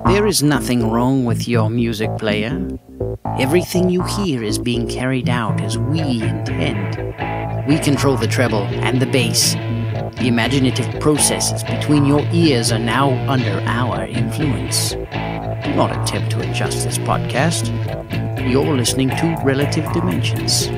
There is nothing wrong with your music player. Everything you hear is being carried out as we intend. We control the treble and the bass. The imaginative processes between your ears are now under our influence. Do not attempt to adjust this podcast. You're listening to Relative Dimensions.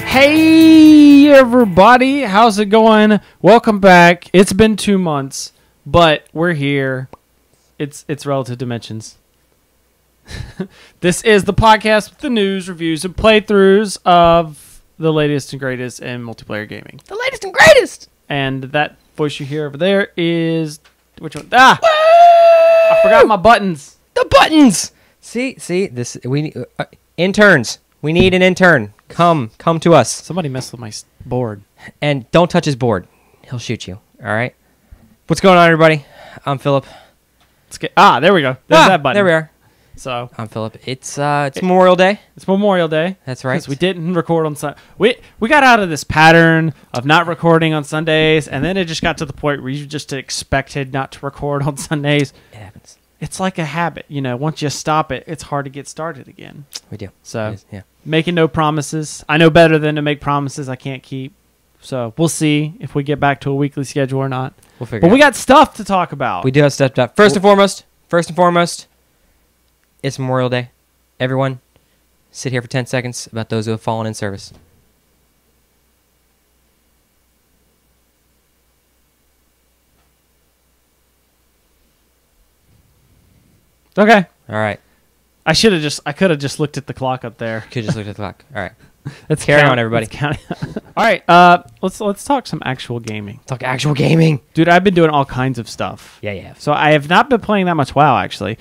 Hey everybody, how's it going? Welcome back. It's been 2 months, but we're here. It's Relative Dimensions. This is the podcast with the news, reviews, and playthroughs of the latest and greatest in multiplayer gaming. The latest and greatest! And that voice you hear over there is... which one? Ah! Woo! I forgot my buttons. The buttons! See, this we interns. We need an intern. Come to us. Somebody messed with my board. And don't touch his board. He'll shoot you. All right? What's going on, everybody? I'm Philip. Let's get... there we go. There's that button. There we are. So I'm Philip. It's Memorial Day. It's Memorial Day. That's right. Because we didn't record on Sunday. We got out of this pattern of not recording on Sundays, and then it just got to the point where you just expected not to record on Sundays. It happens. It's like a habit, you know. Once you stop it, it's hard to get started again. We do. So, yeah. Making no promises. I know better than to make promises I can't keep. So we'll see if we get back to a weekly schedule or not. We'll figure it out. But we got stuff to talk about. We do have stuff to talk. First and foremost, it's Memorial Day. Everyone, sit here for 10 seconds about those who have fallen in service. Okay. All right. I could have just looked at the clock up there. Could just look at the clock. All right. Let's carry on, everybody. All right. Let's talk some actual gaming. Talk actual gaming. Dude, I've been doing all kinds of stuff. Yeah, you have. So I have not been playing that much WoW, actually.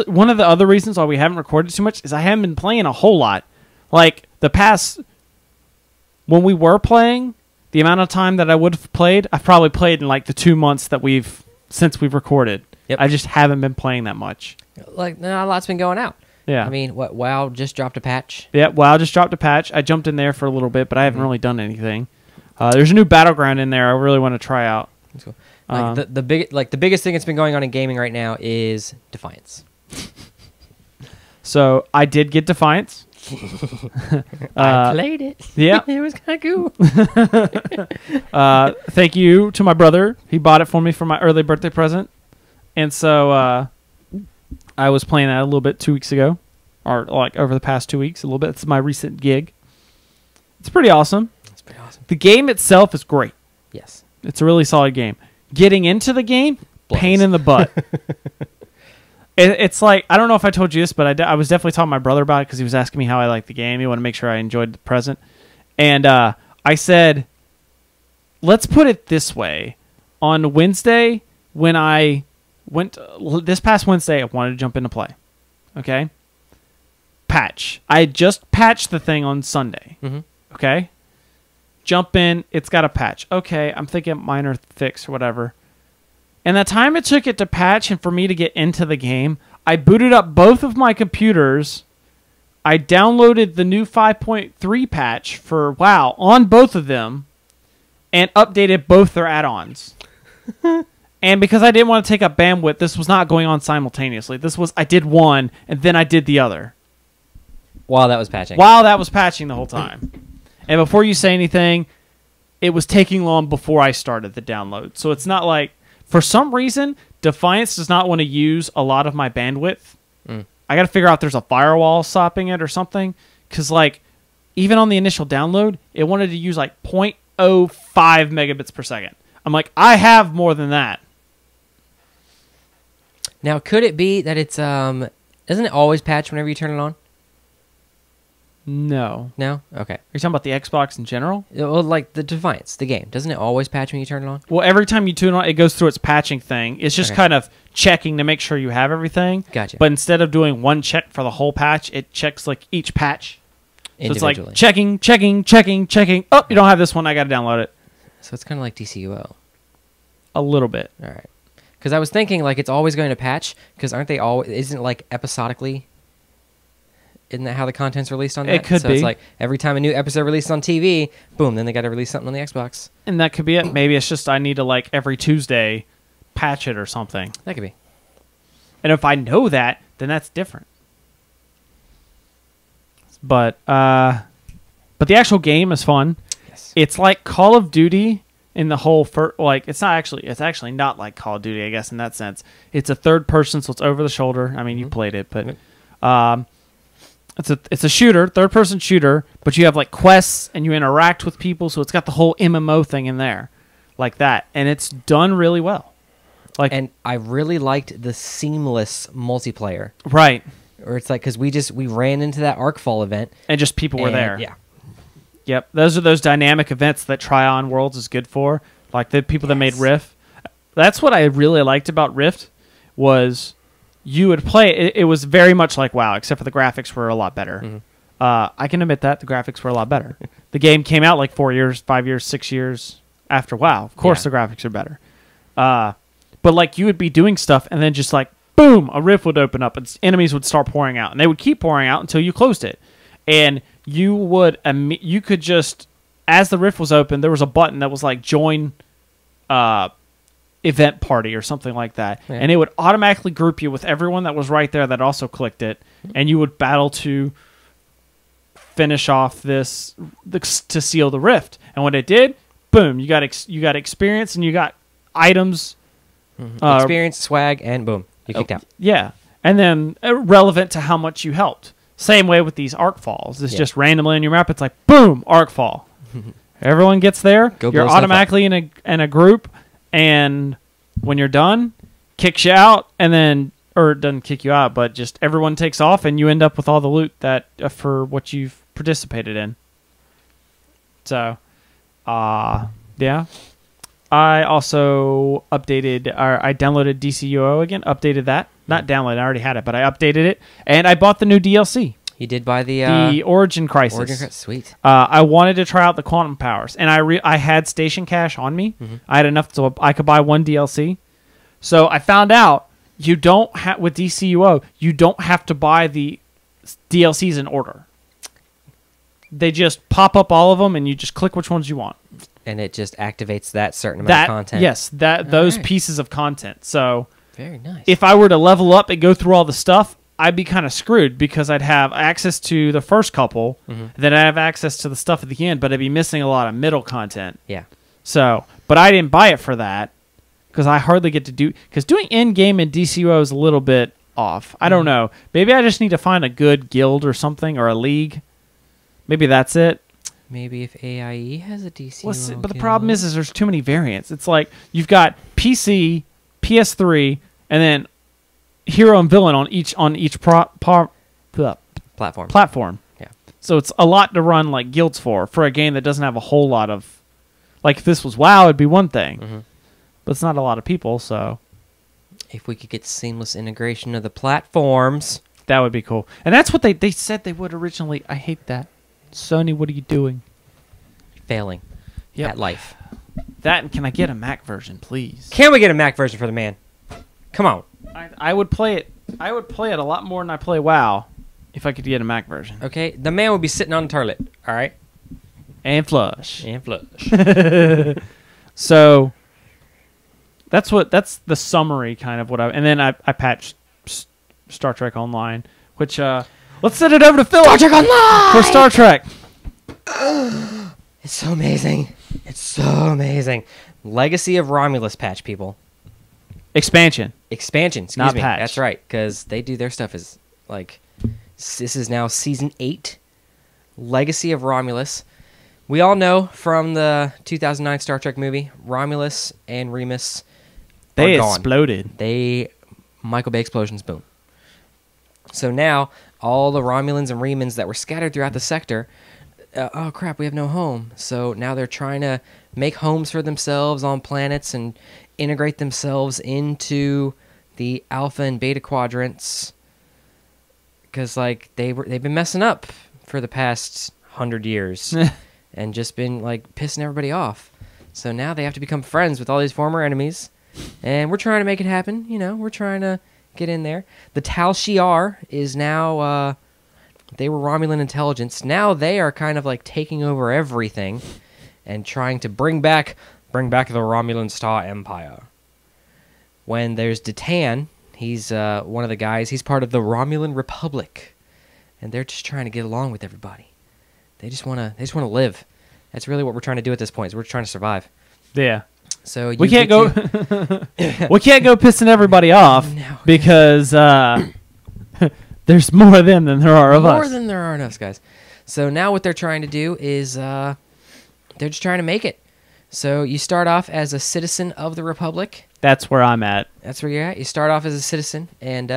One of the other reasons why we haven't recorded too much is I haven't been playing a whole lot. Like, when we were playing, the amount of time that I would have played, I've probably played in like the 2 months since we've recorded. Yep. I just haven't been playing that much. Like, not a lot's been going out. Yeah. I mean, WoW just dropped a patch. Yeah, WoW just dropped a patch. I jumped in there for a little bit, but I haven't really done anything. There's a new battleground in there I really want to try out. That's cool. The biggest thing that's been going on in gaming right now is Defiance. So I did get Defiance. I played it. Yeah. It was kind of cool. Thank you to my brother. He bought it for me for my early birthday present. And so I was playing that a little bit 2 weeks ago, or like over the past 2 weeks, a little bit. It's my recent gig. It's pretty awesome. It's pretty awesome. The game itself is great. Yes. It's a really solid game. Getting into the game, pain in the butt. It's like, I don't know if I told you this, but I was definitely talking to my brother about it because he was asking me how I liked the game. He wanted to make sure I enjoyed the present. And I said, let's put it this way. On Wednesday, when I went this past Wednesday, I wanted to jump into play. Okay? Patch. I just patched the thing on Sunday. Mm-hmm. Okay? Jump in. It's got a patch. Okay, I'm thinking minor fix or whatever. And the time it took it to patch and for me to get into the game, I booted up both of my computers. I downloaded the new 5.3 patch for WoW on both of them and updated both their add-ons. And because I didn't want to take up bandwidth, this was not going on simultaneously. I did one, and then I did the other. While that was patching. While that was patching the whole time. And before you say anything, it was taking long before I started the download. So it's not like, for some reason, Defiance does not want to use a lot of my bandwidth. I got to figure out if there's a firewall stopping it or something. Because, like, even on the initial download, it wanted to use, like, 0.05 megabits per second. I'm like, I have more than that. Now, could it be that it's doesn't it always patch whenever you turn it on? No. No? Okay. Are you talking about the Xbox in general? Well, like the Defiance, the game. Doesn't it always patch when you turn it on? Well, every time you tune it on, it goes through its patching thing. It's just kind of checking to make sure you have everything. Gotcha. But instead of doing one check for the whole patch, it checks like each patch. So it's Individually. like checking. Oh, you don't have this one. I got to download it. So it's kind of like DCUO. A little bit. All right. Because I was thinking, like, it's always going to patch, because aren't they all... Isn't it, like, episodically... Isn't that how the content's released on that? It could so be. It's like, every time a new episode releases on TV, boom, then they got to release something on the Xbox. And that could be it. Maybe it's just I need to, like, every Tuesday patch it or something. That could be. And if I know that, then that's different. But the actual game is fun. Yes. It's like Call of Duty in the whole it's actually not like Call of Duty, I guess, in that sense. It's a third person, so it's over the shoulder. I mean, you played it, but it's a shooter, third person shooter, but you have like quests and you interact with people, so it's got the whole MMO thing in there, like that, and it's done really well. And I really liked the seamless multiplayer. Right. Or it's like, because we ran into that Arcfall event. And just people were there. Yeah. Yep. Those are those dynamic events that Try-On Worlds is good for. Like the people that made Rift. That's what I really liked about Rift was you would play. It was very much like WoW, except for the graphics were a lot better. Mm-hmm. I can admit that. The graphics were a lot better. The game came out like 4 years, 5 years, 6 years after WoW. Of course the graphics are better. But like you would be doing stuff and then just like, boom, a rift would open up and enemies would start pouring out, and they would keep pouring out until you closed it. And you could just, as the rift was open, there was a button that was like join event party or something like that. Yeah. And it would automatically group you with everyone that was right there that also clicked it, and you would battle to finish off to seal the rift. And when it did, boom, you got experience and you got items. Experience, swag, and boom. You kicked out. Yeah. And then relevant to how much you helped. Same way with these arc falls. It's just randomly on your map. It's like, boom, arc fall. Everyone gets there. You're automatically in a group. And when you're done, kicks you out. And then, or it doesn't kick you out, but just everyone takes off and you end up with all the loot that for what you've participated in. So, yeah. I also updated, or I downloaded DCUO again, updated that. Not downloaded, I already had it, but I updated it. And I bought the new DLC. You did buy the Origin Crisis. Sweet. I wanted to try out the Quantum Powers, and I had station cash on me. I had enough so I could buy one DLC. So I found out you don't with DCUO, you don't have to buy the DLCs in order. They just pop up all of them, and you just click which ones you want. And it just activates that certain amount of content. Yes, those pieces of content. So very nice. If I were to level up and go through all the stuff, I'd be kind of screwed because I'd have access to the first couple, then I'd have access to the stuff at the end, but I'd be missing a lot of middle content. Yeah. So, but I didn't buy it for that because I hardly get to do, because doing in-game in DCUO is a little bit off. I don't know. Maybe I just need to find a good guild or something, or a league. Maybe that's it. Maybe if AIE has a DCUO but the problem is there's too many variants. It's like you've got PC, PS3, and then hero and villain on each platform. Yeah. So it's a lot to run like guilds for a game that doesn't have a whole lot of, like if this was WoW, it'd be one thing, but it's not a lot of people. So if we could get seamless integration of the platforms, that would be cool. And that's what they said they would originally. I hate that. Sony, what are you doing? Failing at life. That, and can I get a Mac version, please? Can we get a Mac version for the man? Come on. I would play it. I would play it a lot more than I play WoW if I could get a Mac version. Okay, the man would be sitting on the toilet. All right, and flush. So that's the summary kind of what and then I patched Star Trek Online, which let's send it over to Phil. Star Trek Online for Star Trek. It's so amazing. It's so amazing. Legacy of Romulus patch, people. Expansion, excuse not me. Patch. That's right, because they do their stuff as like this is now season 8. Legacy of Romulus. We all know from the 2009 Star Trek movie, Romulus and Remus they are exploded. Gone. Michael Bay explosions, boom. So now all the Romulans and Remans that were scattered throughout the sector, oh crap, we have no home. So now they're trying to make homes for themselves on planets and integrate themselves into the Alpha and Beta quadrants, because like they've been messing up for the past 100 years and just been like pissing everybody off. So now they have to become friends with all these former enemies, and we're trying to make it happen. You know, we're trying to get in there. The Tal Shiar is now, they were Romulan intelligence. Now they are kind of like taking over everything and trying to bring back the Romulan Star Empire. When there's Detan, he's one of the guys. He's part of the Romulan Republic, and they're just trying to get along with everybody. They just want to live. That's really what we're trying to do at this point. Is we're trying to survive. Yeah. So we can't go. We can't go pissing everybody off because there's more of them than there are of us. More than there are of us, guys. So now what they're trying to do is they're just trying to make it. So you start off as a citizen of the Republic. That's where I'm at. That's where you're at. You start off as a citizen, and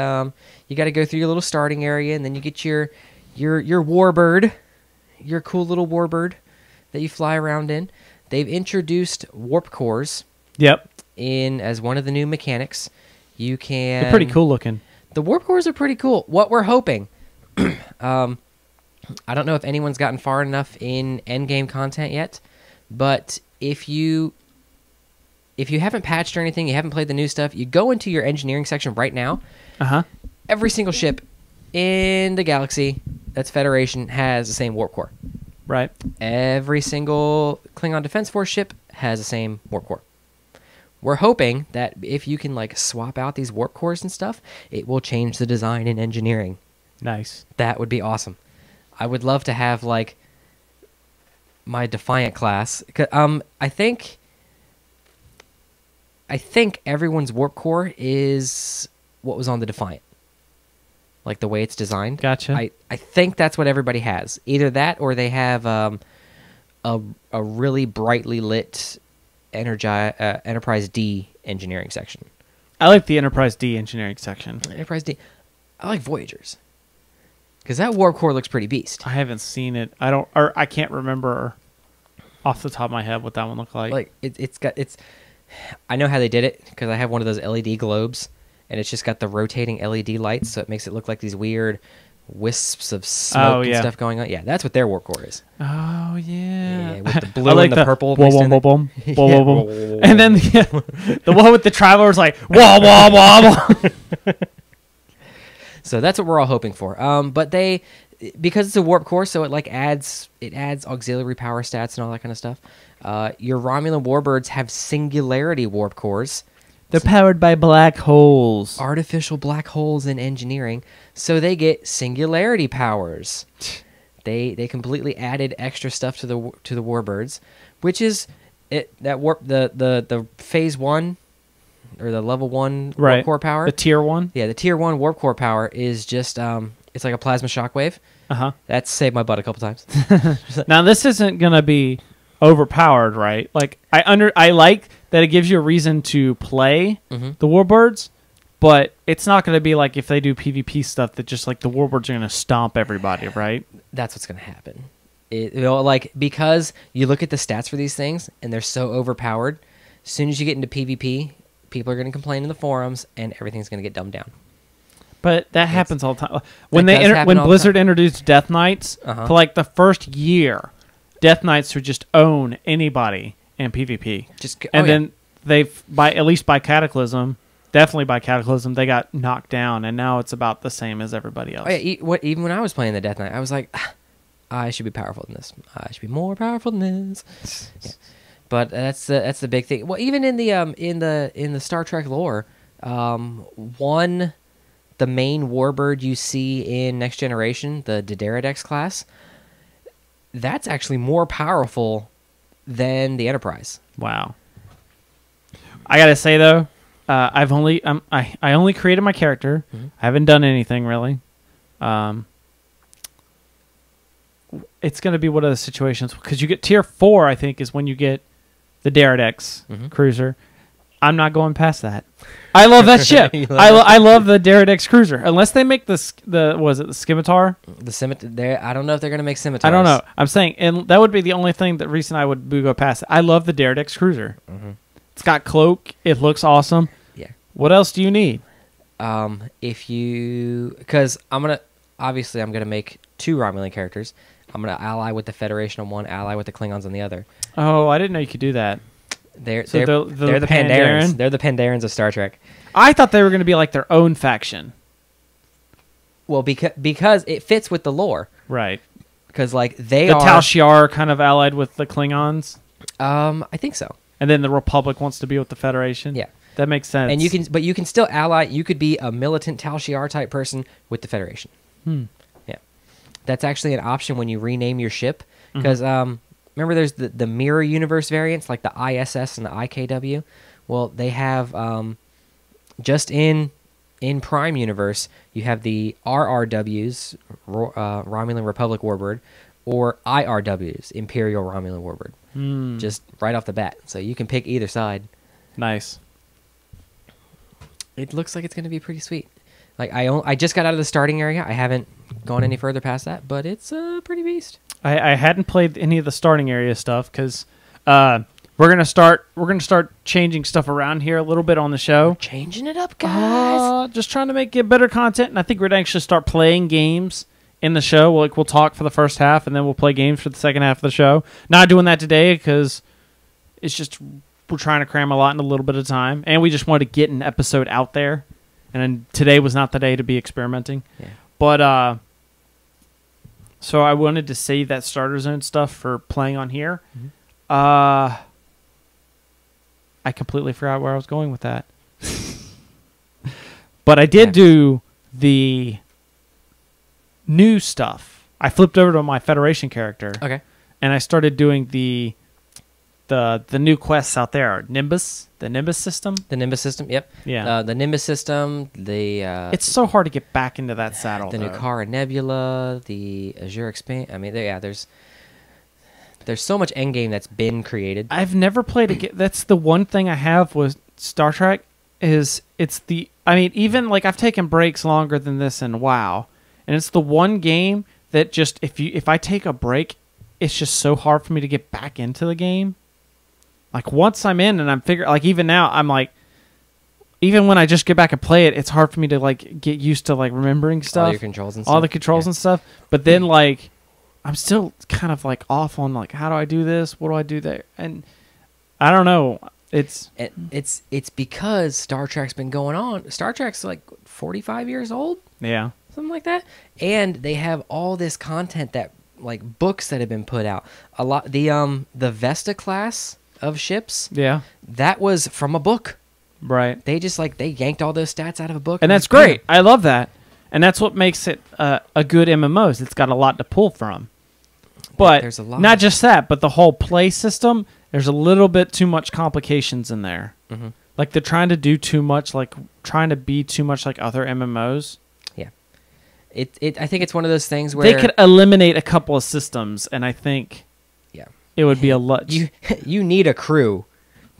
you got to go through your little starting area, and then you get your Warbird, your cool little Warbird that you fly around in. They've introduced warp cores. Yep. In as one of the new mechanics. You can. They're pretty cool looking. The warp cores are pretty cool. What we're hoping. I don't know if anyone's gotten far enough in endgame content yet, but if you haven't patched or anything, you haven't played the new stuff, you go into your engineering section right now. Every single ship in the galaxy that's Federation has the same warp core. Right. Every single Klingon Defense Force ship has the same warp core. We're hoping that if you can like swap out these warp cores and stuff, it will change the design and engineering. Nice. That would be awesome. I would love to have like my Defiant class. I think everyone's warp core is what was on the Defiant. Like the way it's designed. Gotcha. I think that's what everybody has. Either that or they have a really brightly lit Enterprise D engineering section. I like the Enterprise D engineering section. Enterprise D. I like Voyagers. Because that warp core looks pretty beast. I haven't seen it. I can't remember off the top of my head what that one looked like. Like it's. I know how they did it because I have one of those LED globes, and it's just got the rotating LED lights, so it makes it look like these weird wisps of smoke and stuff going on. Yeah, that's what their warp core is. Oh yeah, yeah, with the blue and the purple. Boom, boom, boom, boom, boom, boom. And then the one with the Traveler's like wah wah wah wah. So that's what we're all hoping for. But because it's a warp core, so it adds auxiliary power stats and all that kind of stuff. Your Romulan Warbirds have singularity warp cores. They're powered by black holes. Artificial black holes in engineering, so they get singularity powers. They completely added extra stuff to the Warbirds, which is the phase 1 or the level 1 warp core power. The tier 1? Yeah, the tier 1 warp core power is just it's like a plasma shockwave. That's saved my butt a couple times. Now this isn't gonna be overpowered, right? Like I like that it gives you a reason to play the Warbirds, but it's not going to be like if they do PvP stuff that just like the Warbirds are going to stomp everybody, right? That's what's going to happen. Because you look at the stats for these things and they're so overpowered, as soon as you get into PvP, people are going to complain in the forums and everything's going to get dumbed down. But that happens all the time. When Blizzard introduced Death Knights, for like the first year, Death Knights would just own anybody in PvP. Then at least by Cataclysm, definitely by Cataclysm, they got knocked down, and now it's about the same as everybody else. Oh, yeah, even when I was playing the Death Knight, I was like, I should be powerful than this. I should be more powerful than this. Yeah. But that's the big thing. Well, even in the Star Trek lore, the main Warbird you see in Next Generation, the D'Deridex class, that's actually more powerful than the Enterprise. Wow. I gotta say though, I only created my character. I haven't done anything really. It's gonna be one of the situations because you get tier 4. I think is when you get the D'Deridex cruiser. I'm not going past that. I love that ship. I love the D'Deridex cruiser. Unless they make the scimitar? The scimitar. I don't know if they're going to make scimitars. I don't know. I'm saying, and that would be the only reason I would go past it. I love the D'Deridex cruiser. It's got cloak. It looks awesome. Yeah. What else do you need? Because I'm gonna make 2 Romulan characters. I'm going to ally with the Federation on one, ally with the Klingons on the other. Oh, I didn't know you could do that. They're the Pandarans. They're the Pandarans of Star Trek. I thought they were going to be like their own faction. Well, because it fits with the lore. Right. Because like the Tal Shiar kind of allied with the Klingons. I think so. And then the Republic wants to be with the Federation. Yeah, that makes sense. And you can still ally. You could be a militant Tal Shiar type person with the Federation. Yeah, that's actually an option when you rename your ship. Because remember, there's the mirror universe variants like the ISS and the IKW. Well, they have just in Prime Universe, you have the RRWs, Romulan Republic Warbird, or IRWs, Imperial Romulan Warbird. Just right off the bat. So you can pick either side. Nice. It looks like it's going to be pretty sweet. Like I just got out of the starting area. I haven't gone any further past that, but it's a pretty beast. I hadn't played any of the starting area stuff because we're gonna start changing stuff around here a little bit on the show. We're changing it up, guys. Just trying to get better content, and I think we're gonna actually start playing games in the show. We'll talk for the first half, and then we'll play games for the second half of the show. Not doing that today because it's just we're trying to cram a lot in a little bit of time, and we just wanted to get an episode out there. And then today was not the day to be experimenting. Yeah. But so I wanted to save that starter zone stuff for playing on here. I completely forgot where I was going with that. But I did do the new stuff. I flipped over to my Federation character. Okay. And I started doing the new quests out there. The Nimbus system. The Nimbus system, yep. Yeah. The Nimbus system, it's so hard to get back into that saddle. The Nukara Nebula, the Azure Expand. I mean, there's so much endgame that's been created. I've never played a game. That's the one thing I have with Star Trek is even like I've taken breaks longer than this in WoW, and it's the one game that just if I take a break, it's just so hard for me to get back into the game. Like once I'm in and I'm like even now I'm like, even when I just get back and play it, it's hard for me to like get used to like remembering stuff, all your controls and stuff. all the controls and stuff. But then like I'm still kind of like off on like how do I do this? What do I do there? And I don't know. It's because Star Trek's been going on. Star Trek's like 45 years old. Yeah, something like that. And they have all this content that like books that have been put out. A lot the Vesta class of ships. Yeah, that was from a book. Right. They just they yanked all those stats out of a book, and that's great. I love that, and that's what makes it a good MMO. It's got a lot to pull from. But there's a lot not just that, but the whole play system. There's a little bit too much complications in there. Like they're trying to do too much, like trying to be too much like other MMOs. Yeah. I think it's one of those things where they could eliminate a couple of systems, and I think it would be a lot. You need a crew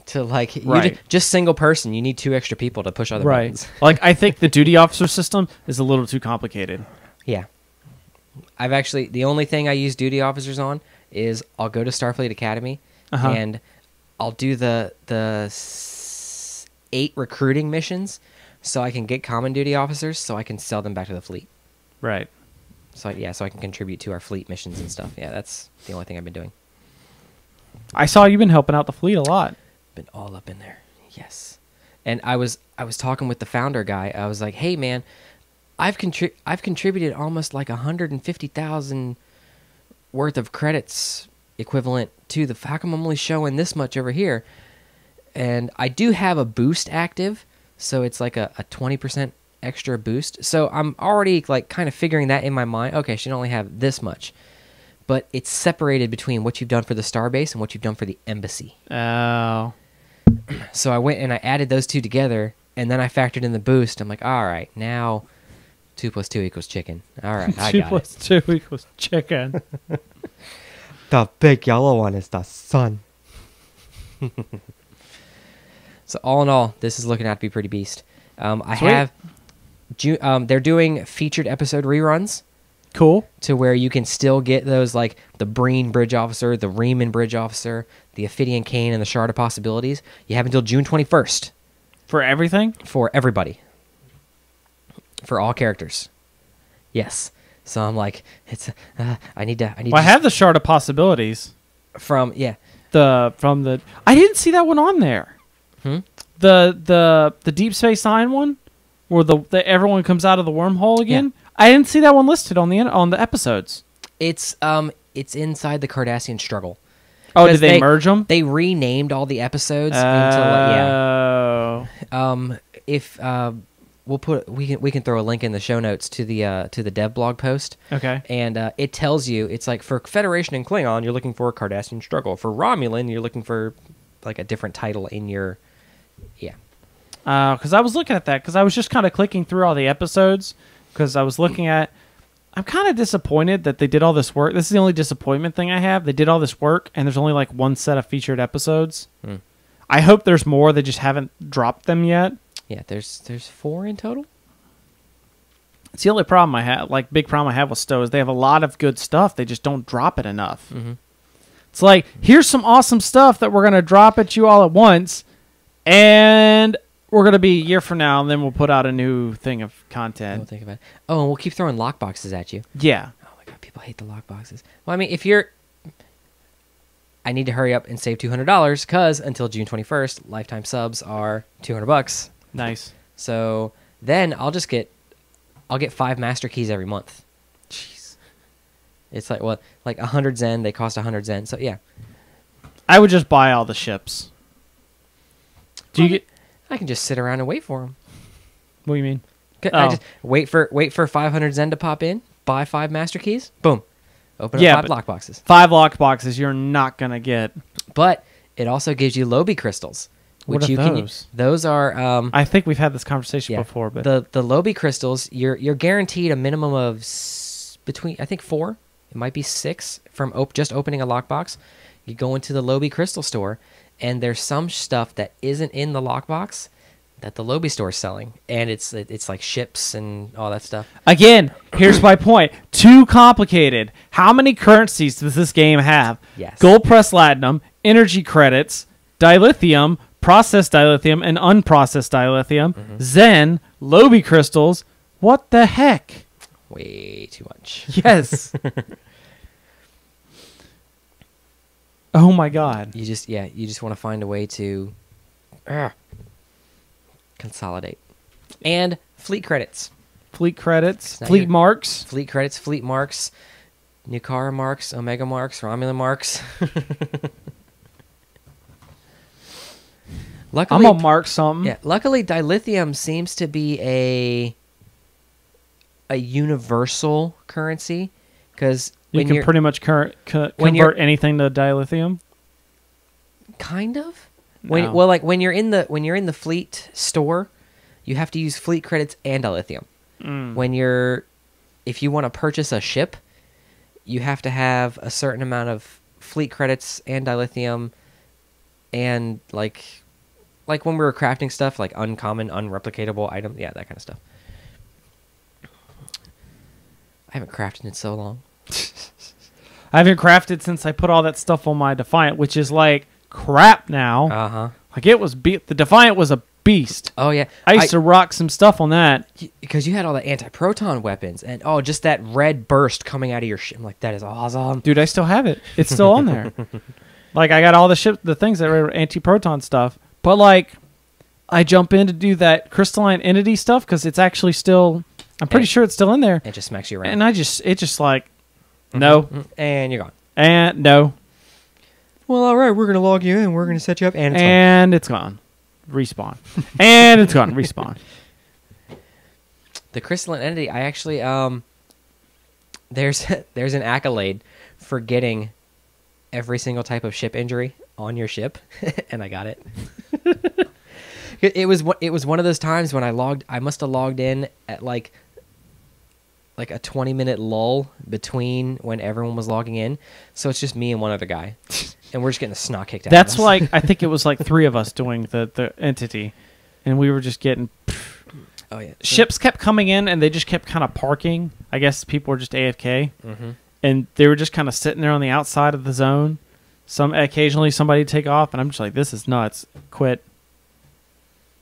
to just single person. You need 2 extra people to push other buttons. Like I think the duty officer system is a little too complicated. Yeah. I've actually the only thing I use duty officers on is I'll go to Starfleet Academy and I'll do the 8 recruiting missions so I can get common duty officers so I can sell them back to the fleet. Right. So I can contribute to our fleet missions and stuff. Yeah, that's the only thing I've been doing. I saw you've been helping out the fleet a lot. Been all up in there. Yes. And I was talking with the founder guy. I was like, "Hey man, I've contributed almost like 150,000 worth of credits equivalent to the how come I'm only showing this much over here?" And I do have a boost active, so it's like a 20% extra boost. So I'm already like kind of figuring that in my mind. Okay, should only have this much. But it's separated between what you've done for the starbase and what you've done for the embassy. Oh. So I went and I added those 2 together, and then I factored in the boost. I'm like, all right, now 2 + 2 = chicken. All right, I got it. 2 + 2 = chicken. The big yellow one is the sun. So all in all, this is looking out to be pretty beast. They're doing featured episode reruns. Cool. To where you can still get those like the Breen Bridge Officer, the Reman Bridge Officer, the Ophidian Kane, and the Shard of Possibilities. You have until June 21st. For everything? For everybody. For all characters. Yes. So I'm like, I need. Well, I have the Shard of Possibilities from the. I didn't see that one on there. The Deep Space Nine one, where the everyone comes out of the wormhole again. Yeah. I didn't see that one listed on the episodes. It's inside the Cardassian struggle. Oh, did they merge them? They renamed all the episodes if we can throw a link in the show notes to the dev blog post. Okay. And it tells you, it's like for Federation and Klingon, you're looking for a Cardassian struggle. For Romulan, you're looking for like a different title in your because I was looking at that because I was just kind of clicking through all the episodes because I was looking at. I'm kind of disappointed that they did all this work. This is the only disappointment thing I have. They did all this work, and there's only like one set of featured episodes. I hope there's more. They just haven't dropped them yet. Yeah, there's 4 in total. It's the only problem I have. Like, big problem I have with Stowe is they have a lot of good stuff. They just don't drop it enough. It's like, here's some awesome stuff that we're going to drop at you all at once, and we're going to be a year from now, and then we'll put out a new thing of content. Don't think about it. Oh, and we'll keep throwing lockboxes at you. Yeah. Oh, my God. People hate the lockboxes. Well, I mean, if you're... I need to hurry up and save $200 because until June 21st, lifetime subs are $200. Nice. So then I'll get 5 master keys every month. Jeez. It's like, what? Like 100 Zen. They cost 100 Zen. So, yeah. I would just buy all the ships. I can just sit around and wait for them. What do you mean? I just wait for 500 Zen to pop in, buy 5 master keys, boom. Open up 5 lockboxes. 5 lockboxes you're not going to get. But it also gives you Lobi crystals. What are those? Those are... I think we've had this conversation before. But the Lobi crystals, you're guaranteed a minimum of between, I think, 4. It might be 6 from just opening a lockbox. You go into the Lobi crystal store, and there's some stuff that isn't in the lockbox that the Lobi store is selling, and it's like ships and all that stuff. Again, here's my point. Too complicated. How many currencies does this game have? Yes. Gold pressed latinum, energy credits, dilithium, processed dilithium, and unprocessed dilithium, Zen, Lobi crystals. What the heck? Way too much. Yes. Oh my God. You just want to find a way to consolidate. And fleet credits. Fleet credits, fleet marks. Fleet credits, fleet marks, Nukara marks, Omega marks, Romulan marks. Luckily, I'm gonna mark something. Yeah, luckily dilithium seems to be a universal currency because you can pretty much convert anything to dilithium. Kind of. No. When you're in the fleet store, you have to use fleet credits and dilithium. If you want to purchase a ship, you have to have a certain amount of fleet credits and dilithium, and like when we were crafting stuff, like uncommon, unreplicatable item, that kind of stuff. I haven't crafted in so long. I haven't crafted since I put all that stuff on my Defiant, which is like crap now. Like it was the Defiant was a beast. Oh yeah, I used to rock some stuff on that because you had all the anti-proton weapons and just that red burst coming out of your ship. I'm like, that is awesome, dude. I still have it. It's still on there. Like I got all the things that were anti-proton stuff, but like I jump in to do that crystalline entity stuff because it's actually still. I'm pretty sure it's still in there. It just smacks you around. And it just like, no. And you're gone. And no. Well, all right, we're going to log you in. We're going to set you up. And it's gone. Respawn. And it's gone. Respawn. The crystalline entity, I actually, there's an accolade for getting every single type of ship injury on your ship. And I got it. It was one of those times when I must have logged in at like a 20-minute lull between when everyone was logging in. So it's just me and one other guy. And we're just getting the snot kicked out of us. That's like, I think it was like 3 of us doing the entity. And we were just getting... Oh, yeah. Ships kept coming in and they just kept kind of parking. I guess people were just AFK. And they were just kind of sitting there on the outside of the zone. Occasionally somebody would take off. And I'm just like, this is nuts. Quit.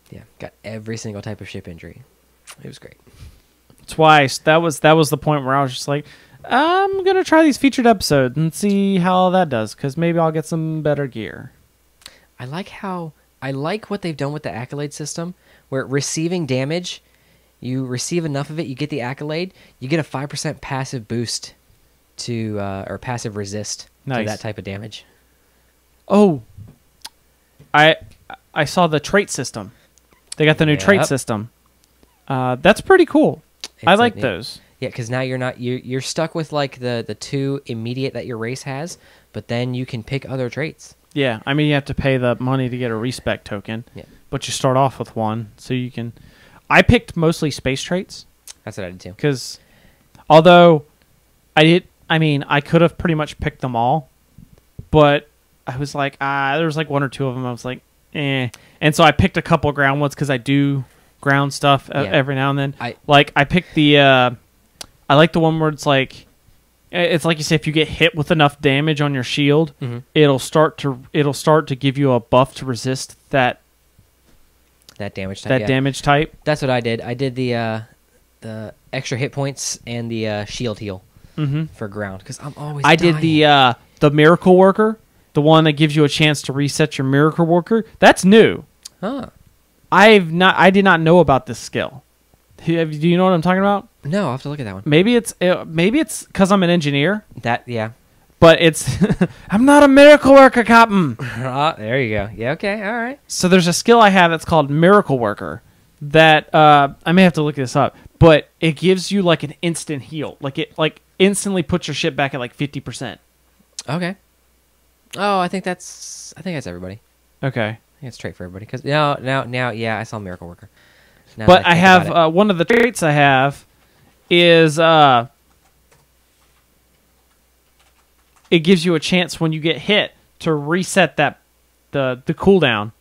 Yeah, got every single type of ship injury. It was great. That's why that was the point where I was just like, I'm gonna try these featured episodes and see how that does, because maybe I'll get some better gear. I like what they've done with the accolade system, where receiving damage, you receive enough of it, you get the accolade, you get a 5% passive boost to or passive resist to that type of damage. Oh, I saw the trait system. They got the new trait system. That's pretty cool. I like those. Yeah, because now you're stuck with like the 2 immediate that your race has, but then you can pick other traits. Yeah, I mean you have to pay the money to get a respec token. Yeah, but you start off with one, so you can. I picked mostly space traits. That's what I did too. Because although I could have pretty much picked them all, but I was like, there was like 1 or 2 of them. I was like, eh, and so I picked a couple ground ones because I do ground stuff every now and then. I picked the. I like the one where it's like you say, if you get hit with enough damage on your shield, it'll start to give you a buff to resist that damage type. Damage type. That's what I did. I did the extra hit points and the shield heal for ground, because I'm always. I did the miracle worker, the one that gives you a chance to reset your miracle worker. That's new. Huh. I did not know about this skill. Do you know what I'm talking about? No, I'll have to look at that one. Maybe it's because I'm an engineer. Yeah. But it's I'm not a miracle worker, Captain. There you go. Yeah, okay, all right. So there's a skill I have that's called Miracle Worker that I may have to look this up, but it gives you like an instant heal. Like it instantly puts your shit back at like 50%. Okay. Oh, I think that's everybody. Okay. I think it's trait for everybody, cuz now yeah, I saw Miracle Worker. Now but I have one of the traits I have is it gives you a chance when you get hit to reset the cooldown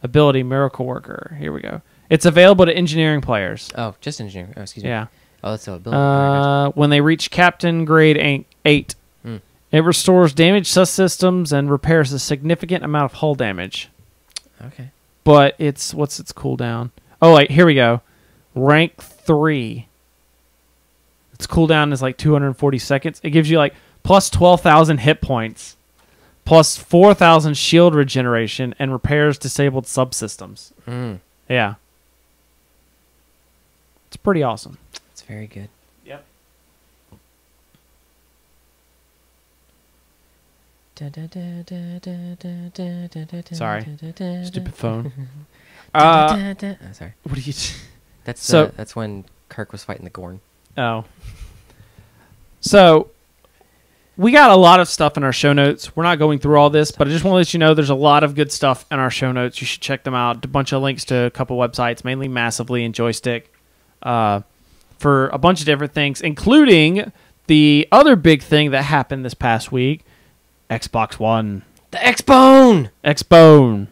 ability. Miracle Worker. Here we go. It's available to engineering players. Oh, just engineering. Oh, excuse me. Yeah. Oh, that's the ability. When they reach Captain Grade 8, it restores damaged subsystems and repairs a significant amount of hull damage. Okay. But what's its cooldown? Oh, here we go. Rank 3. Its cooldown is like 240 seconds. It gives you like plus 12,000 hit points, plus 4,000 shield regeneration, and repairs disabled subsystems. Yeah. It's pretty awesome. It's very good. Yep. Sorry. Stupid phone. Sorry. What are you... That's when Kirk was fighting the Gorn. Oh. So, we got a lot of stuff in our show notes. We're not going through all this, but I just want to let you know there's a lot of good stuff in our show notes. You should check them out. A bunch of links to a couple websites, mainly Massively and Joystick, for a bunch of different things, including the other big thing that happened this past week, Xbox One. The X-Bone! X-Bone.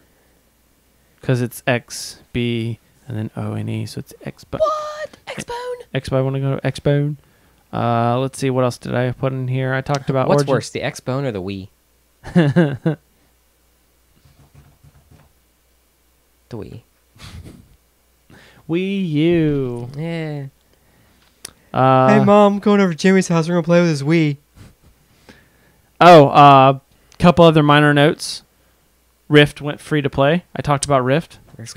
Because it's X-B and then O-N-E, so it's X-Bone. What? X-Bone? X-Bone, want to go to X-Bone? Let's see, what else did I put in here? I talked about What's Origin. worse, the X-Bone or the Wii? The Wii. Wii U. Yeah. Hey, Mom, I'm going over to Jimmy's house. We're going to play with his Wii. Oh, couple other minor notes. Rift went free to play. I talked about Rift. It's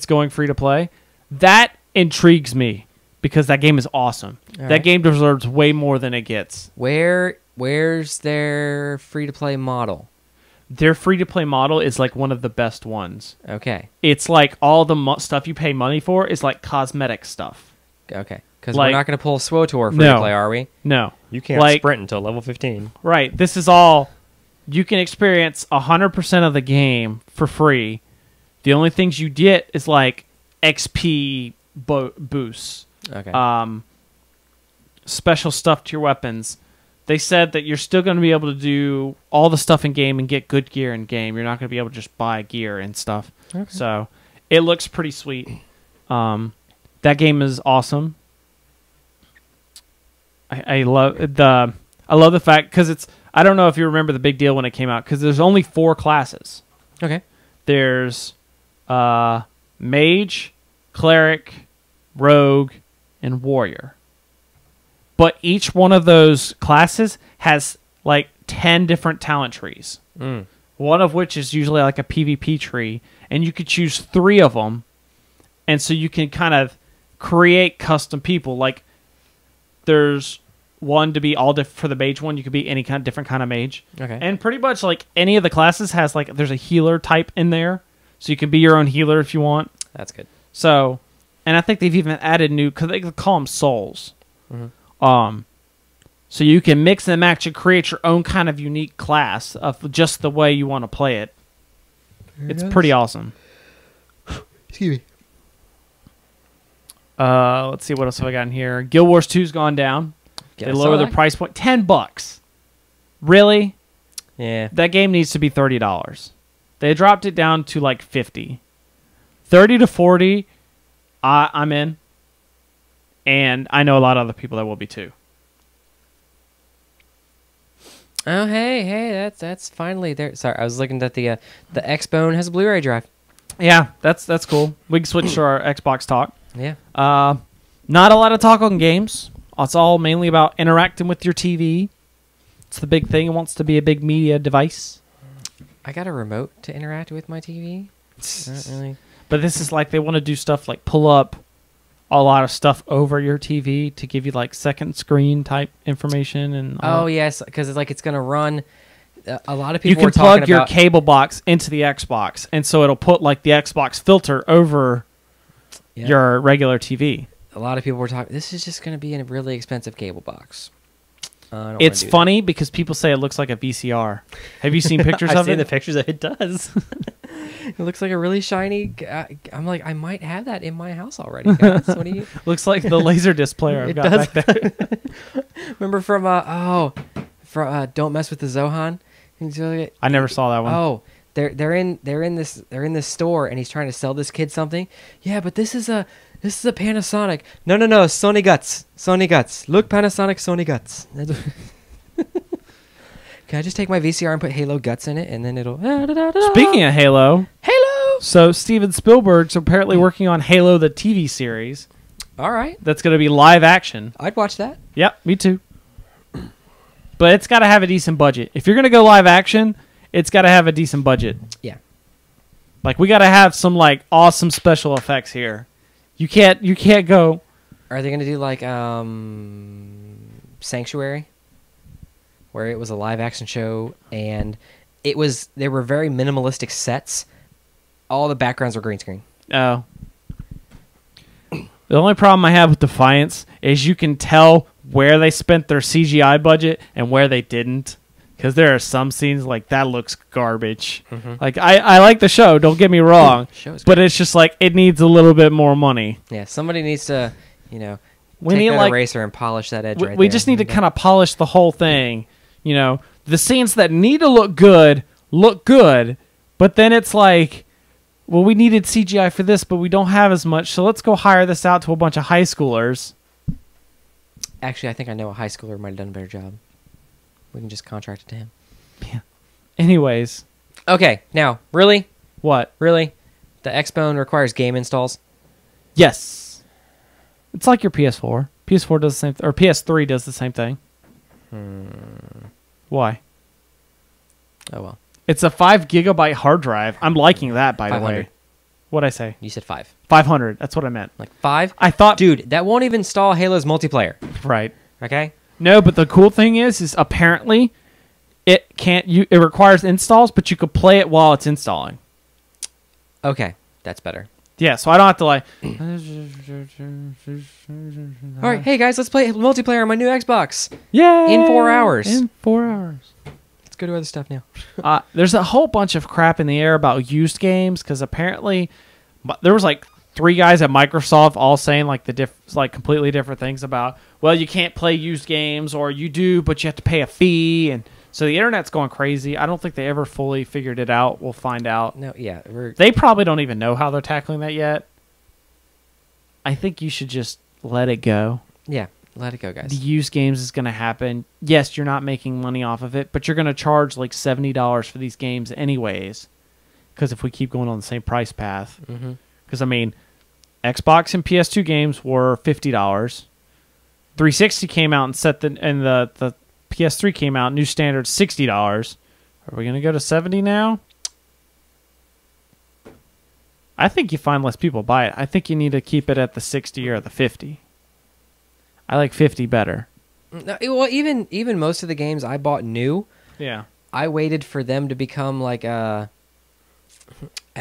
going free to play. That intrigues me because that game is awesome. That game deserves way more than it gets. Where's their free to play model? Their free to play model is like one of the best ones. Okay. It's like all the stuff you pay money for is like cosmetic stuff. Okay. Because we're not going to pull SWOTOR free to play, are we? No. You can't sprint until level 15. Right. This is all... You can experience 100% of the game for free. The only things you get is like XP boosts. Okay. Special stuff to your weapons. They said that you're still going to be able to do all the stuff in game and get good gear in game. You're not going to be able to just buy gear and stuff. Okay. So it looks pretty sweet. That game is awesome. I love the fact because it's. I don't know if you remember the big deal when it came out because there's only 4 classes. Okay. There's mage, cleric, rogue, and warrior. But each one of those classes has like 10 different talent trees. One of which is usually like a PvP tree, and you could choose 3 of them, and so you can kind of create custom people. Like there's one to be all different for the mage one. You could be any kind of different kind of mage. Okay. And pretty much like any of the classes has like there's a healer type in there, so you can be your own healer if you want. That's good. So, and I think they've even added new because they call them souls. So you can mix and match and create your own kind of unique class of just the way you want to play it. It's pretty awesome. Excuse me. Let's see what else have I got in here. Guild Wars 2's gone down. They lower the price point. $10. Really? Yeah. That game needs to be $30. They dropped it down to like $50. $30 to $40, I'm in. And I know a lot of other people that will be too. Oh, hey, that's finally there. Sorry, I was looking at the Xbone has a Blu-ray drive. Yeah, that's cool. We can switch to our Xbox talk. Yeah. Not a lot of talk on games. It's all mainly about interacting with your TV. It's the big thing. It wants to be a big media device. I got a remote to interact with my TV. Not really. But this is like they want to do stuff like pull up a lot of stuff over your TV to give you like second screen type information and Oh yes, because it's gonna run. A lot of people you can were talking plug your about cable box into the Xbox, and so it'll put like the Xbox filter over your regular TV. A lot of people were talking. This is just gonna be a really expensive cable box. It's funny because people say it looks like a VCR. Have you seen pictures I've of seen it? the pictures of it does. It looks like a really shiny. I'm like, I might have that in my house already, guys. What do you? Looks like the Laserdisc player I've It got does. back there. Remember from Don't Mess with the Zohan. I never saw that one. Oh, they're in this store and he's trying to sell this kid something. Yeah, but this is a Panasonic. No, Sony Guts. Look, Panasonic Sony Guts. Can I just take my VCR and put Halo Guts in it, and then it'll... Speaking of Halo, Halo! so Steven Spielberg's apparently working on Halo the TV series. All right. That's going to be live action. I'd watch that. Yep, me too. But it's got to have a decent budget. If you're going to go live action, it's got to have a decent budget. Yeah. Like we got to have some like awesome special effects here. You can't go. Are they going to do like Sanctuary, where it was a live action show and they were very minimalistic sets. All the backgrounds were green screen. Oh. The only problem I have with Defiance is you can tell where they spent their CGI budget and where they didn't. Because there are some scenes like that looks garbage. Like I like the show, don't get me wrong. But it's just like it needs a little bit more money. Yeah, somebody needs to, We take need that like eraser and polish that edge right we there. just need to kind of polish the whole thing. The scenes that need to look good, but then it's like, well, we needed CGI for this, but we don't have as much, so let's go hire this out to a bunch of high schoolers. Actually, I think I know a high schooler might have done a better job. We can just contract it to him. Yeah. Anyways. Okay, now, really? What? Really? The Xbone requires game installs? Yes. It's like your PS4. PS4 does the same or PS3 does the same thing. Why? Oh, well. It's a 5 gigabyte hard drive. I'm liking that, by the way. What'd I say? You said 5. 500. That's what I meant. Like 5? I thought... Dude, that won't even install Halo's multiplayer. Right. Okay? No, but the cool thing is apparently it requires installs, but you could play it while it's installing. Okay, that's better. Yeah, so I don't have to like... All right, hey guys, let's play multiplayer on my new Xbox. Yeah. In 4 hours. In 4 hours. Let's go to other stuff now. There's a whole bunch of crap in the air about used games because apparently there was like 3 guys at Microsoft all saying like completely different things about, well, you can't play used games, or you do, but you have to pay a fee, and so the internet's going crazy. I don't think they ever fully figured it out. We'll find out. No, yeah, they probably don't even know how they're tackling that yet. I think you should just let it go. Yeah, let it go, guys. The used games is going to happen. Yes, you're not making money off of it, but you're going to charge like $70 for these games anyways, because if we keep going on the same price path. Because, I mean, Xbox and PS2 games were $50. 360 came out and the PS3 came out, new standard $60. Are we going to go to 70 now? I think you find less people buy it. I think you need to keep it at the 60 or the 50. I like 50 better. No, well, even most of the games I bought new, Yeah. I waited for them to become like I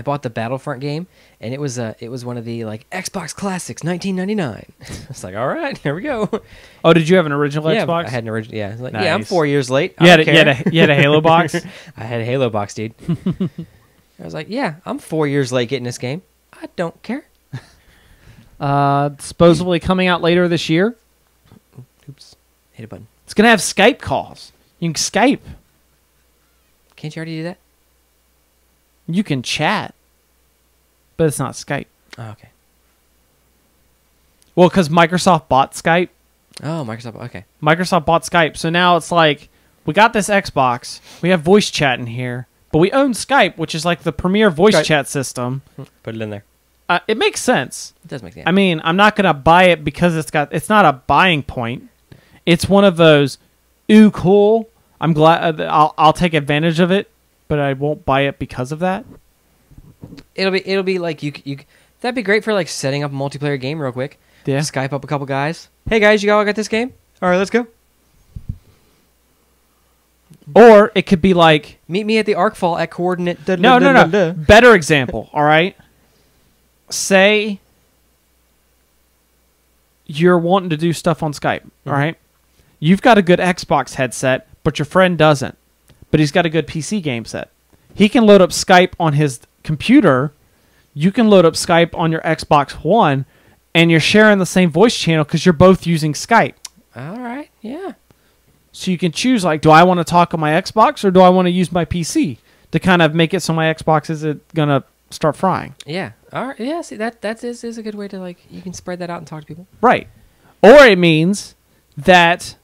bought the Battlefront game, and it was one of the like Xbox Classics 1999. It's like, all right, here we go. Oh, did you have an original Xbox? I had an original. Yeah, like, Nice. yeah, I'm 4 years late. You had a Halo box? I had a Halo box, dude. I was like, yeah, I'm 4 years late getting this game. I don't care. Supposedly coming out later this year. Oops, hit a button. It's going to have Skype calls. You can Skype. Can't you already do that? You can chat, but it's not Skype. Oh, okay. Well, because Microsoft bought Skype. Oh, Microsoft. Okay. Microsoft bought Skype. So now it's like, we got this Xbox. We have voice chat in here. But we own Skype, which is like the premier voice Skype. chat system. Put it in there. It makes sense. It does make sense. I mean, I'm not going to buy it because it's not a buying point. It's one of those, ooh, cool. I'm glad I'll take advantage of it, but I won't buy it because of that. It'll be like you that'd be great for like setting up a multiplayer game real quick. Yeah. Skype up a couple guys. Hey guys, you all got this game? All right, let's go. Or it could be like, Meet me at the Arkfall at coordinate. no. Better example, all right? Say you're wanting to do stuff on Skype, all right? You've got a good Xbox headset, but your friend doesn't. But he's got a good PC game set. He can load up Skype on his computer. You can load up Skype on your Xbox One, and you're sharing the same voice channel because you're both using Skype. All right, yeah. So you can choose, like, do I want to talk on my Xbox or do I want to use my PC to kind of make it so my Xbox isn't going to start frying? Yeah. All right. Yeah, see, that is a good way to, like, you can spread that out and talk to people. Right. Or it means that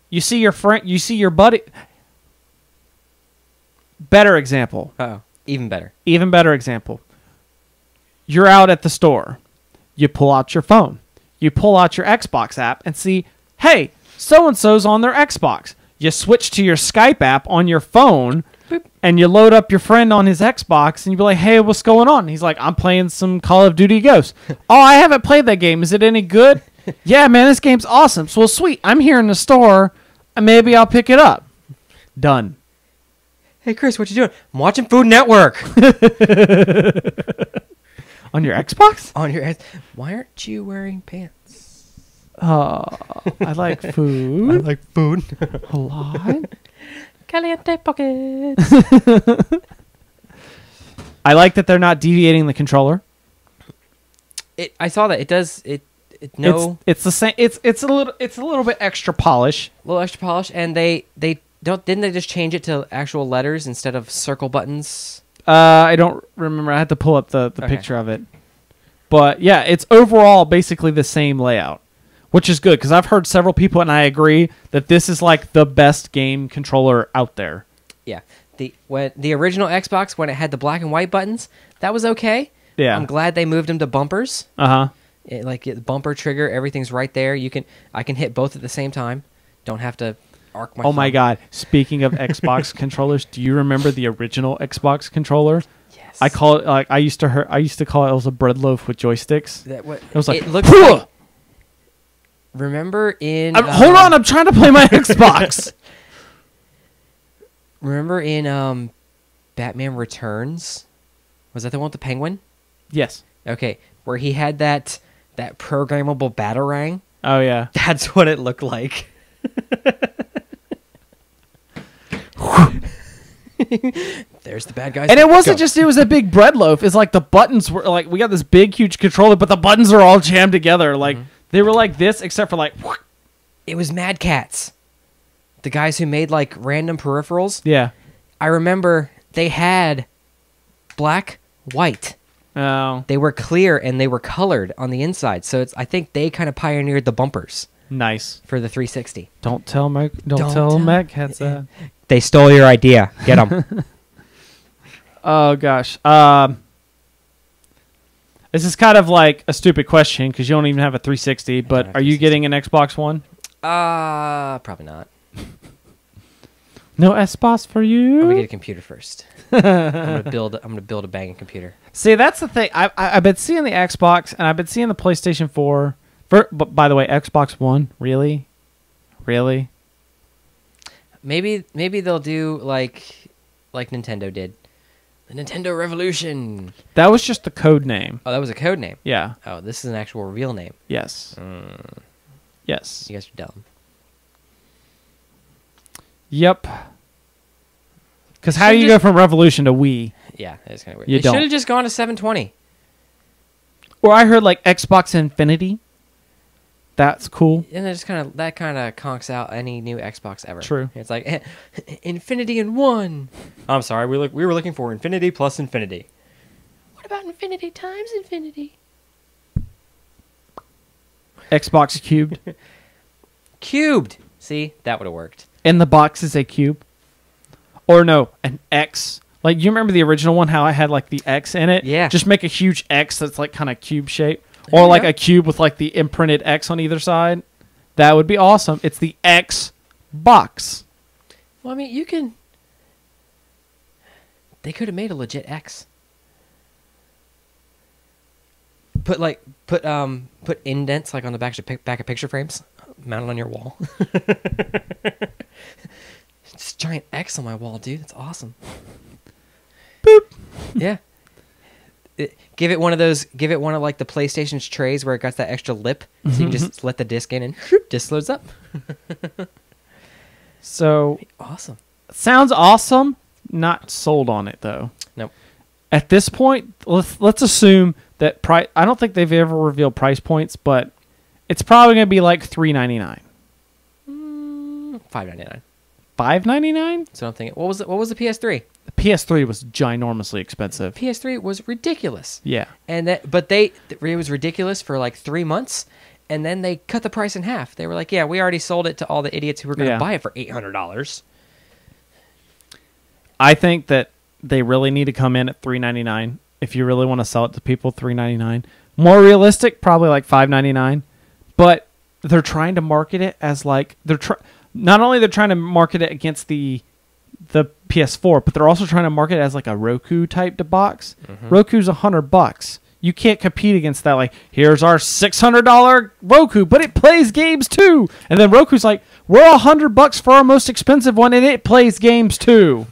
you see your friend, you see your buddy. Better example. Uh-oh. Even better. Even better example. You're out at the store. You pull out your phone. You pull out your Xbox app and see, hey, so-and-so's on their Xbox. You switch to your Skype app on your phone, Boop. and you load up your friend on his Xbox, and you be like, hey, what's going on? And he's like, I'm playing some Call of Duty Ghosts. Oh, I haven't played that game. Is it any good? Yeah, man, this game's awesome. So, well, sweet. I'm here in the store, and maybe I'll pick it up. Done. Hey, Chris, what you doing? I'm watching Food Network. On your Xbox? On your head. Why aren't you wearing pants? I like food. I like food. A lot. Caliente pockets. I like that they're not deviating the controller. I saw that. It does. No. It's the same. It's a little bit extra polish. A little extra polish, and they didn't they just change it to actual letters instead of circle buttons? I don't remember. I had to pull up the Okay. picture of it. But yeah, it's overall basically the same layout, which is good because I've heard several people, and I agree that this is like the best game controller out there. Yeah. The original Xbox, when it had the black and white buttons, that was okay. Yeah. I'm glad they moved them to bumpers. Uh-huh. The bumper trigger, everything's right there. I can hit both at the same time. Don't have to arc my Oh my thumb. God! Speaking of Xbox controllers, do you remember the original Xbox controller? Yes. I call it like I used to call it was a bread loaf with joysticks. It was like, it looked "Phew!" like, remember in hold on, I'm trying to play my Xbox. Remember in Batman Returns? Was that the one with the penguin? Yes. Okay, where he had that programmable batarang. Oh yeah. That's what it looked like. There's the bad guys. And it wasn't Go. just, it was a big bread loaf. It's like the buttons were like, we got this big, huge controller, but the buttons are all jammed together. Like, they were like this, except for like, It was Mad Cats. The guys who made like random peripherals. yeah. I remember they had black, white. Oh, They were clear and they were colored on the inside. So I think they kind of pioneered the bumpers nice. for the 360. Don't tell Don't tell Matt Cats that. They stole your idea. Get them. Oh gosh. This is kind of like a stupid question because you don't even have a 360. But are you getting an Xbox One? Probably not. No Xbox for you. I'm gonna get a computer first. I'm gonna build a banging computer. See, that's the thing. I've been seeing the Xbox and I've been seeing the PlayStation 4. But by the way, Xbox One, really? Maybe they'll do like Nintendo did. The Nintendo Revolution. That was just the code name. Oh, that was a code name. Yeah. Oh, this is an actual real name. Yes. Yes. You guys are dumb. Yep. Because how do you go from Revolution to Wii? Yeah, it's kind of weird. You They don't. should have just gone to 720. Or I heard like Xbox Infinity. That's cool. And that kind of conks out any new Xbox ever. True. It's like Infinity in one. I'm sorry, we were looking for Infinity plus Infinity. What about Infinity times Infinity? Xbox Cubed. Cubed. See, that would have worked. In the box is a cube. Or no, an X. Like, you remember the original one, how I had like the X in it? Yeah. Just make a huge X that's like kind of cube shaped. Or like a cube with like the imprinted X on either side. That would be awesome. It's the X box. Well, I mean, you can. They could have made a legit X. Put indents like on the back of picture frames, mounted on your wall. It's a giant X on my wall, dude. That's awesome. Boop. Yeah. Give it one of like the PlayStation's trays where it got that extra lip, so you can just let the disc in and disc loads up. So Awesome. sounds awesome. Not sold on it though. Nope. At this point, let's assume that price. I don't think they've ever revealed price points, but it's probably going to be like $399, $5.99. $5.99. So I'm thinking, what was the PS3? The PS3 was ginormously expensive. PS3 was ridiculous. Yeah. And it was ridiculous for like 3 months, and then they cut the price in half. They were like, "Yeah, we already sold it to all the idiots who were going to buy it for $800." I think that they really need to come in at $399 if you really want to sell it to people. $399. More realistic, probably like $5.99. But they're trying to market it as like not only they're trying to market it against the PS4, but they're also trying to market it as like a Roku type box. Roku's $100. You can't compete against that. Like, here's our $600 Roku, but it plays games too. And then Roku's like, we're $100 for our most expensive one, and it plays games too.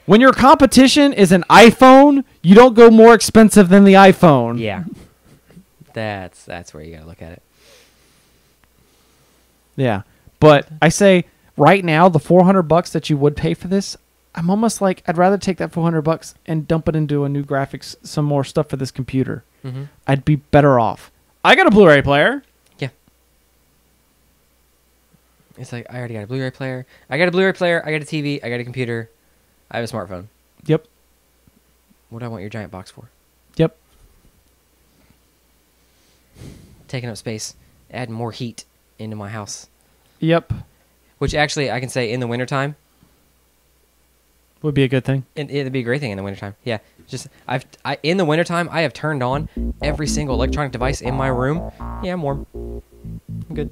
When your competition is an iPhone, you don't go more expensive than the iPhone. Yeah. That's where you got to look at it. Yeah. But I say right now, the $400 that you would pay for this, I'm almost like, I'd rather take that $400 and dump it into a new graphics, some more stuff for this computer. I'd be better off. I got a Blu-ray player. Yeah. It's like, I already got a Blu-ray player. I got a TV. I got a computer. I have a smartphone. Yep. What do I want your giant box for? Yep. Taking up space. Adding more heat into my house. Yep. Which actually, I can say in the wintertime, Would be a good thing. it'd be a great thing in the wintertime. Yeah. Just, in the wintertime, I have turned on every single electronic device in my room. Yeah, I'm warm. I'm good.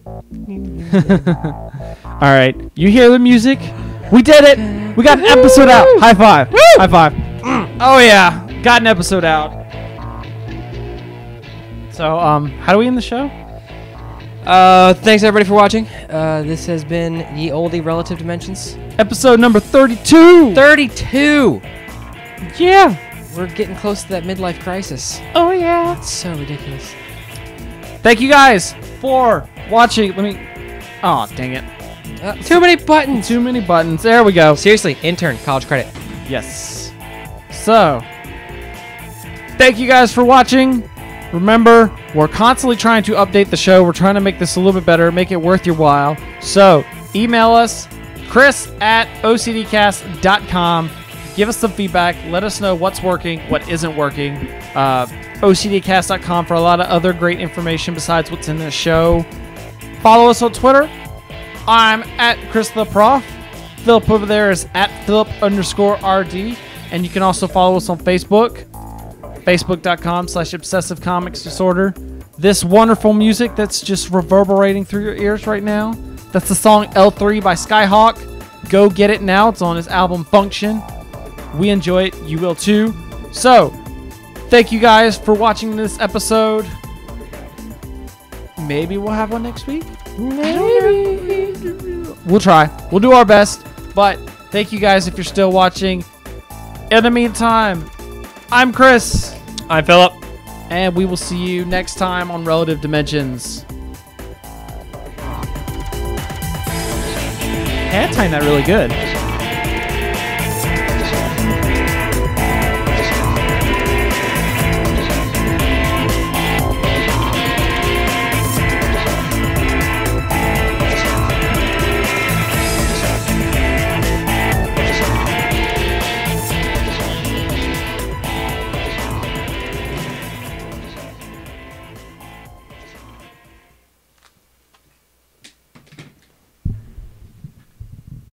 All right. You hear the music? We did it. We got an episode out. High five. Woo! High five. Oh, yeah. Got an episode out. So, how do we end the show? Thanks everybody for watching. This has been Ye Olde Relative Dimensions. Episode number 32. 32! Yeah. We're getting close to that midlife crisis. Oh, yeah. It's so ridiculous. Thank you guys for watching. Oh, dang it. Too many buttons! Too many buttons. There we go. Seriously, intern, college credit. Yes. So, thank you guys for watching. Remember, we're constantly trying to update the show. We're trying to make this a little bit better, make it worth your while. So, email us, chris@ocdcast.com. Give us some feedback. Let us know what's working, what isn't working. ocdcast.com for a lot of other great information besides what's in the show. Follow us on Twitter. I'm at Chris the Prof. Philip over there is at Philip_RD. And you can also follow us on Facebook. Facebook.com/obsessive comics disorder. This wonderful music that's just reverberating through your ears right now. That's the song L3 by Skyhawk. Go get it now. It's on his album Function. We enjoy it. You will too. So, thank you guys for watching this episode. Maybe we'll have one next week. Maybe. We'll try. We'll do our best. But thank you guys if you're still watching. In the meantime, I'm Chris. I'm Philip. And we will see you next time on Relative Dimensions. Hand tying that really good.